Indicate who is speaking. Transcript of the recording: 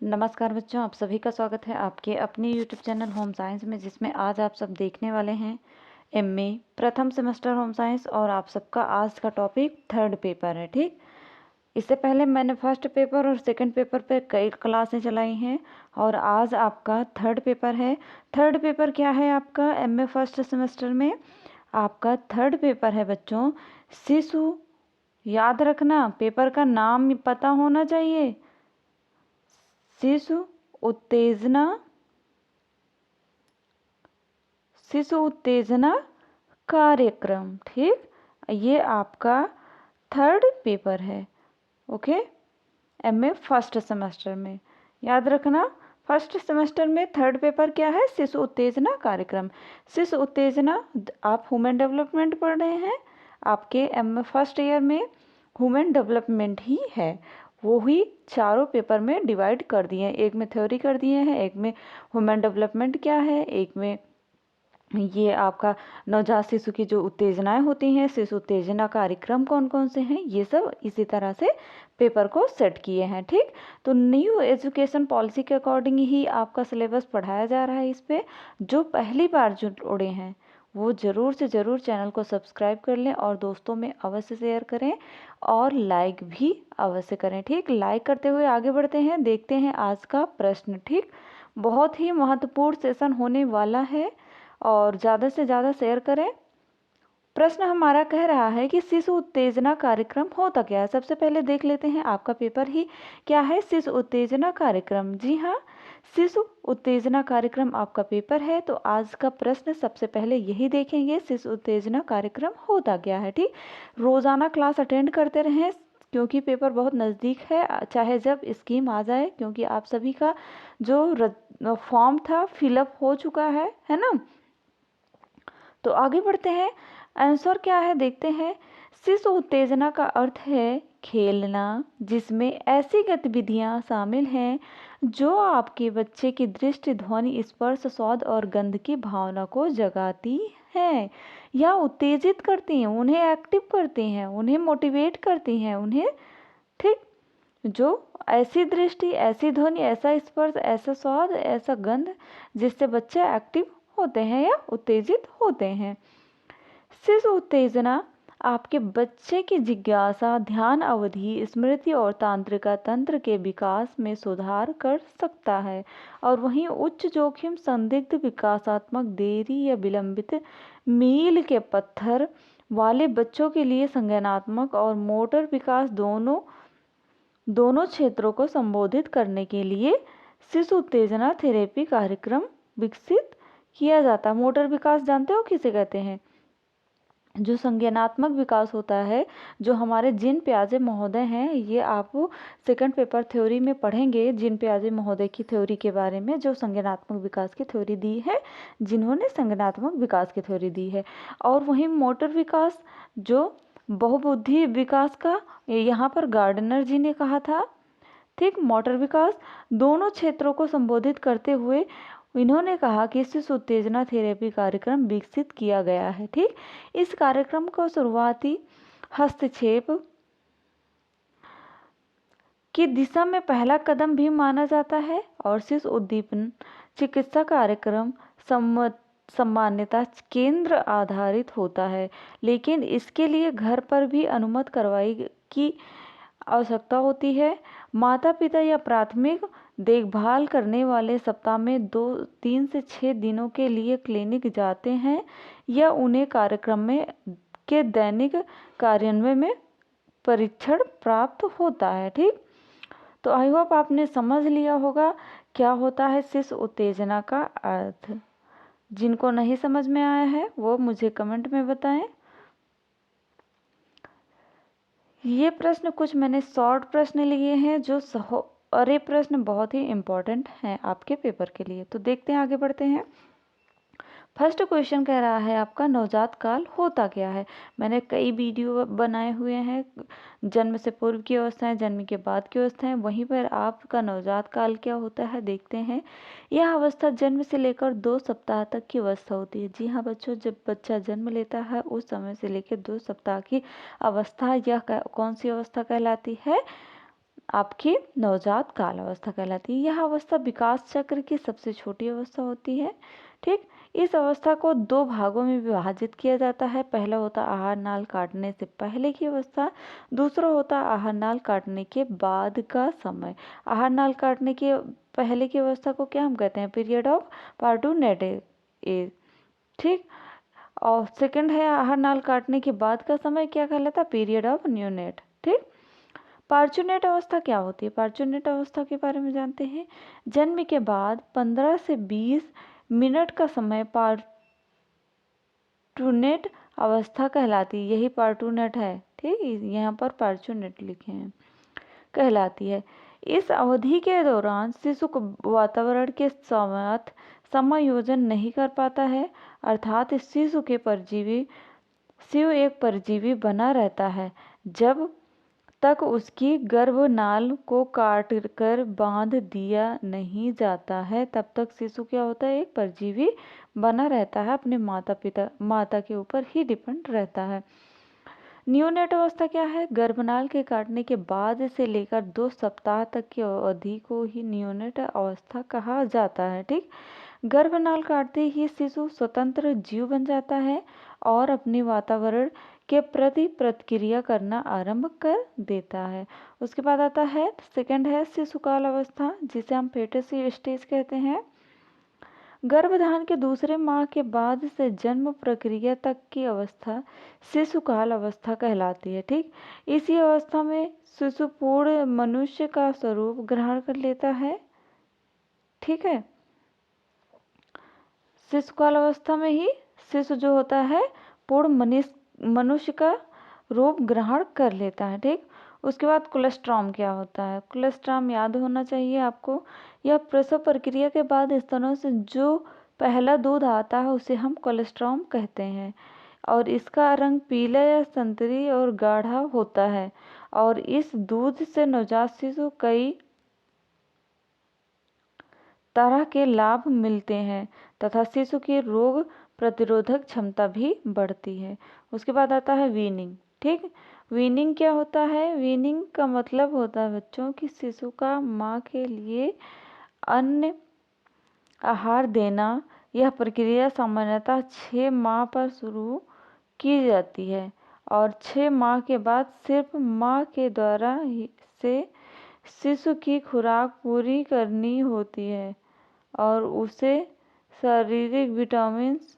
Speaker 1: नमस्कार बच्चों, आप सभी का स्वागत है आपके अपने यूट्यूब चैनल होम साइंस में, जिसमें आज आप सब देखने वाले हैं एमए प्रथम सेमेस्टर होम साइंस। और आप सबका आज का टॉपिक थर्ड पेपर है। ठीक, इससे पहले मैंने फर्स्ट पेपर और सेकंड पेपर पे कई क्लासें चलाई हैं और आज आपका थर्ड पेपर है। थर्ड पेपर क्या है आपका एमए फर्स्ट सेमेस्टर में? आपका थर्ड पेपर है बच्चों शिशु। याद रखना, पेपर का नाम पता होना चाहिए। शिशु उत्तेजना, शिशु उत्तेजना कार्यक्रम। ठीक, ये आपका थर्ड पेपर है। ओके, एमए फर्स्ट सेमेस्टर में याद रखना, फर्स्ट सेमेस्टर में थर्ड पेपर क्या है? शिशु उत्तेजना कार्यक्रम। शिशु उत्तेजना, आप ह्यूमन डेवलपमेंट पढ़ रहे हैं, आपके एमए फर्स्ट ईयर में ह्यूमन डेवलपमेंट ही है। वो ही चारों पेपर में डिवाइड कर दिए हैं, एक में थ्योरी कर दिए हैं, एक में ह्यूमन डेवलपमेंट क्या है, एक में ये आपका नवजात शिशु की जो उत्तेजनाएं होती हैं, शिशु उत्तेजना कार्यक्रम कौन कौन से हैं, ये सब इसी तरह से पेपर को सेट किए हैं। ठीक, तो न्यू एजुकेशन पॉलिसी के अकॉर्डिंग ही आपका सिलेबस पढ़ाया जा रहा है। इस पे जो पहली बार जुड़े हैं वो ज़रूर से ज़रूर चैनल को सब्सक्राइब कर लें और दोस्तों में अवश्य शेयर करें और लाइक भी अवश्य करें। ठीक, लाइक करते हुए आगे बढ़ते हैं, देखते हैं आज का प्रश्न। ठीक, बहुत ही महत्वपूर्ण सेशन होने वाला है और ज़्यादा से ज़्यादा शेयर करें। प्रश्न हमारा कह रहा है कि शिशु उत्तेजना कार्यक्रम होता क्या है। सबसे पहले देख लेते हैं आपका पेपर ही क्या है, शिशु उत्तेजना कार्यक्रम। जी हाँ, शिशु उत्तेजना कार्यक्रम आपका पेपर है। तो आज का प्रश्न सबसे पहले यही देखेंगे, शिशु उत्तेजना कार्यक्रम होता क्या है। ठीक, रोजाना क्लास अटेंड करते रहें क्योंकि पेपर बहुत नज़दीक है, चाहे जब स्कीम आ जाए, क्योंकि आप सभी का जो फॉर्म था फिलअप हो चुका है ना। तो आगे बढ़ते हैं, आंसर क्या है देखते हैं। शिशु उत्तेजना का अर्थ है खेलना जिसमें ऐसी गतिविधियां शामिल हैं जो आपके बच्चे की दृष्टि, ध्वनि, स्पर्श, स्वाद और गंध की भावना को जगाती हैं या उत्तेजित करती हैं, उन्हें एक्टिव करती हैं, उन्हें मोटिवेट करती हैं, उन्हें। ठीक, जो ऐसी दृष्टि, ऐसी ध्वनि, ऐसा स्पर्श, ऐसा स्वाद, ऐसा गंध जिससे बच्चे एक्टिव होते हैं या उत्तेजित होते हैं। शिशु उत्तेजना आपके बच्चे की जिज्ञासा, ध्यान अवधि, स्मृति और तंत्रिका तंत्र के विकास में सुधार कर सकता है। और वहीं उच्च जोखिम, संदिग्ध, विकासात्मक देरी या विलंबित मील के पत्थर वाले बच्चों के लिए संज्ञानात्मक और मोटर विकास दोनों क्षेत्रों को संबोधित करने के लिए शिशु उत्तेजना थेरेपी कार्यक्रम विकसित किया जाता। मोटर विकास जानते हो किसे कहते हैं? जो संज्ञानात्मक विकास होता है, जो हमारे जिन प्याजे महोदय हैं, ये आप सेकंड पेपर थ्योरी में पढ़ेंगे, जिन प्याजे महोदय की थ्योरी के बारे में, जो संज्ञानात्मक विकास की थ्योरी दी है, जिन्होंने संज्ञानात्मक विकास की थ्योरी दी है। और वहीं मोटर विकास, जो बहुबुद्धि विकास का यहाँ पर गार्डनर जी ने कहा था। ठीक, मोटर विकास दोनों क्षेत्रों को संबोधित करते हुए इन्होंने कहा कि शिशु उत्तेजना थेरेपी कार्यक्रम विकसित किया गया है। ठीक, इस कार्यक्रम को शुरुआती हस्तक्षेप की दिशा में पहला कदम भी माना जाता है और शिशु उद्दीपन चिकित्सा कार्यक्रम सामान्यतः केंद्र आधारित होता है, लेकिन इसके लिए घर पर भी अनुमति करवाई की आवश्यकता होती है। माता पिता या प्राथमिक देखभाल करने वाले सप्ताह में 3 से 6 दिनों के लिए क्लिनिक जाते हैं या उन्हें कार्यक्रम में के दैनिक कार्यान्वयन में परीक्षण प्राप्त होता है। ठीक, तो आई होप आपने समझ लिया होगा क्या होता है शिशु उत्तेजना का अर्थ। जिनको नहीं समझ में आया है वो मुझे कमेंट में बताएं। ये प्रश्न कुछ मैंने शॉर्ट प्रश्न लिए हैं जो और ये प्रश्न बहुत ही इम्पोर्टेंट हैं आपके पेपर के लिए। तो देखते हैं, आगे बढ़ते हैं। फर्स्ट क्वेश्चन कह रहा है आपका नवजात काल होता क्या है। मैंने कई वीडियो बनाए हुए हैं, जन्म से पूर्व की अवस्थाएं, जन्म के बाद की अवस्थाएं, वहीं पर आपका नवजात काल क्या होता है देखते हैं। यह अवस्था जन्म से लेकर 2 सप्ताह तक की अवस्था होती है। जी हाँ बच्चों, जब बच्चा जन्म लेता है उस समय से लेकर 2 सप्ताह की अवस्था, यह कौन सी अवस्था कहलाती है? आपकी नवजात काल अवस्था कहलाती है। यह अवस्था विकास चक्र की सबसे छोटी अवस्था होती है। ठीक, इस अवस्था को 2 भागों में विभाजित किया जाता है। पहला होता आहार नाल काटने से पहले की अवस्था, दूसरा होता आहार नाल काटने के बाद का समय। आहार नाल काटने के पहले की अवस्था को क्या हम कहते हैं? पीरियड ऑफ पार्टूनेट एज। ठीक, और सेकंड है आहार नाल काटने के बाद का समय, क्या कहलाता है? Period of neonate. ठीक, पार्चुनेट अवस्था क्या होती है? पार्चुनेट अवस्था के बारे में जानते हैं। जन्म के बाद 15 से 20 मिनट का समय पार्चुनेट अवस्था कहलाती है। यही पार्चुनेट है। ठीक, यहाँ पर पार्चुनेट लिखे हैं, कहलाती है। इस अवधि के दौरान शिशु को वातावरण के साथ समायोजन नहीं कर पाता है, अर्थात शिशु एक परजीवी बना रहता है। जब तक उसकी गर्भनाल को काट कर बांध दिया नहीं जाता है, तब तक शिशु क्या होता है? एक परजीवी बना रहता है, अपने माता के ऊपर ही डिपेंड रहता है। नियोनेट अवस्था क्या है? गर्भनाल के काटने के बाद से लेकर 2 सप्ताह तक की अवधि को ही नियोनेट अवस्था कहा जाता है। ठीक, गर्भनाल काटते ही शिशु स्वतंत्र जीव बन जाता है और अपने वातावरण के प्रति प्रतिक्रिया करना आरंभ कर देता है। उसके बाद आता है सेकंड है शिशुकाल अवस्था, जिसे हम फेटस स्टेज कहते हैं। गर्भधारण के दूसरे माह के बाद से जन्म प्रक्रिया तक की अवस्था शिशुकाल अवस्था कहलाती है। ठीक, इसी अवस्था में शिशु पूर्ण मनुष्य का स्वरूप ग्रहण कर लेता है। ठीक है, शिशुकाल अवस्था में ही शिशु जो होता है पूर्ण मनुष्य का रूप ग्रहण कर लेता है। ठीक, उसके बाद कोलेस्ट्रॉम क्या होता है? कोलेस्ट्रॉम याद होना चाहिए आपको। यह प्रसव प्रक्रिया के बाद स्तनों से जो पहला दूध आता है उसे हम कोलेस्ट्रॉम कहते हैं, और इसका रंग पीला या संतरी और गाढ़ा होता है, और इस दूध से नवजात शिशु कई तरह के लाभ मिलते हैं तथा शिशु की रोग प्रतिरोधक क्षमता भी बढ़ती है। उसके बाद आता है वीनिंग। ठीक, वीनिंग क्या होता है? वीनिंग का मतलब होता है बच्चों कि शिशु का माँ के लिए अन्य आहार देना। यह प्रक्रिया सामान्यतः 6 माह पर शुरू की जाती है और 6 माह के बाद सिर्फ माँ के द्वारा से शिशु की खुराक पूरी करनी होती है और उसे शारीरिक विटामिन्स